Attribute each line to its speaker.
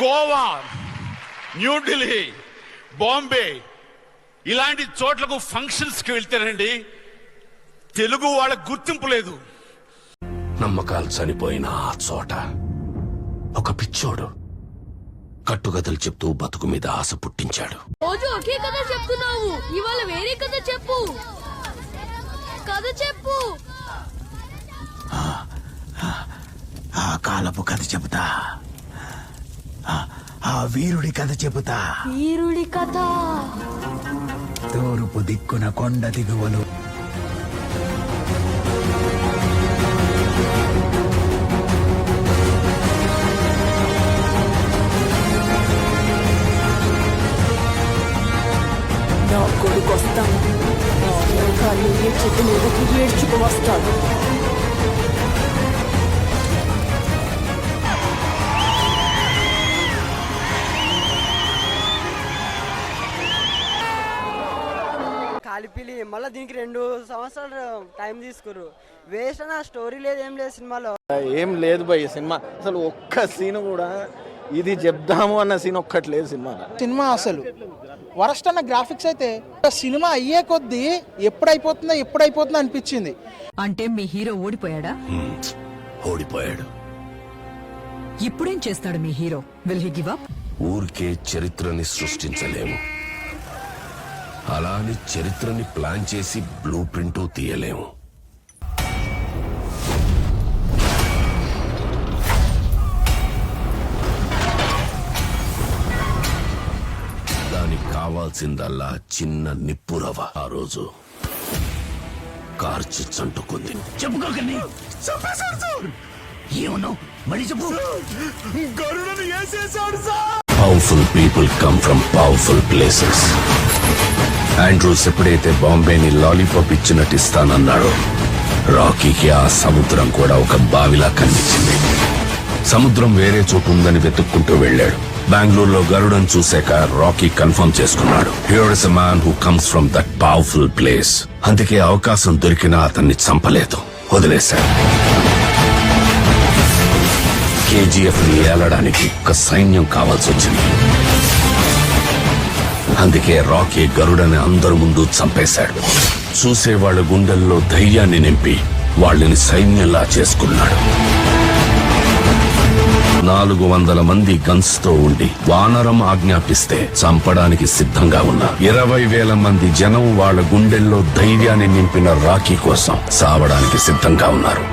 Speaker 1: గోవా, న్యూఢిల్లీ, బాంబే ఇలాంటి చోట్లకు ఫంక్షన్స్కి వెళ్తేనండి తెలుగు వాళ్ళ గుర్తింపు లేదు.
Speaker 2: నమ్మకాలు చనిపోయిన ఆ చోట ఒక పిచ్చోడు కట్టుకథలు చెప్తూ బతుకు మీద ఆశ పుట్టించాడు.
Speaker 3: రోజు ఒకే కథ చెప్తున్నావు, ఇవాళ వేరే కథ చెప్పు. కథ చెప్పు.
Speaker 4: ఆ కాలపు కథ చెబుతా, ఆ వీరుడి కథ చెబుతా.
Speaker 3: వీరుడి కథ.
Speaker 4: తూర్పు దిక్కున కొండ దిగువలు
Speaker 5: నా కొడుకు వస్తాను, నా మేఘాలు ఏ చెట్టు మీదకి ఏడ్చుకు వస్తాను.
Speaker 6: కాలిపిలి మళ్ళీ దీనికి 2 సంవత్సరాలు టైం తీసుకురు. వేస్ట్ అన్న, స్టోరీ లేదు, ఏం లేదు సినిమాలో.
Speaker 7: ఏం లేదు భయ్ సినిమా అసలు. ఒక్క సీన్ కూడా ఇది చెప్దాము అన్న సీన్ ఒక్కటి లేదు సినిమా
Speaker 8: అసలు వరస్ట్ అన్న. గ్రాఫిక్స్ అయితే సినిమా అయ్యే కొద్దీ ఎప్పుడైపోతుందో అనిపించింది.
Speaker 5: అంటే మీ హీరో ఓడిపోయాడా?
Speaker 2: ఓడిపోయాడు.
Speaker 5: ఇప్పుడేం చేస్తాడు మీ hero? Will he give up?
Speaker 2: ఊరికే చరిత్రని సృష్టించలేము, అలాని చరిత్రని ప్లాన్ చేసి బ్లూ ప్రింట్ తీయలేము. దానికి కావాల్సిందల్లా చిన్న నిప్పురవ. ఆ రోజు కార్చి చంటుకుంది. చెప్పుకోకండి. ఏమన్నావు? మళ్ళీ చెప్పు. Powerful people come from powerful places. Andrews ఎప్పుడైతే బాంబేని లాలీపాప్ ఇచ్చినట్టు ఇస్తానన్నాడో, రాకీకి ఆ సముద్రం కూడా ఒక బావిలా కనిపించింది. సముద్రం వేరే చోటు ఉందని వెతుక్కుంటూ వెళ్ళాడు. బెంగళూరులో గరుడను చూశాక రాకీ కన్ఫర్మ్ చేసుకున్నాడు, here is a man who comes from that powerful place. అందుకే అవకాశం దొరికినా అతన్ని చంపలేదు, వదిలేశాడు. కేజీఎఫ్ ని ఏలడానికి ఒక సైన్యం కావాల్సి వచ్చింది. అందుకే రాకీ గరుడని అందరి ముందు చంపేశాడు. చూసేవాళ్ళ గుండెల్లో ధైర్యాన్ని నింపి వాళ్ళని సైన్యంలా చేసుకున్నాడు. 400 మంది గన్స్ తో ఉండి వానరం ఆజ్ఞాపిస్తే చంపడానికి సిద్ధంగా ఉన్నారు. 20,000 మంది జనం వాళ్ళ గుండెల్లో ధైర్యాన్ని నింపిన రాకీ కోసం సావడానికి సిద్ధంగా ఉన్నారు.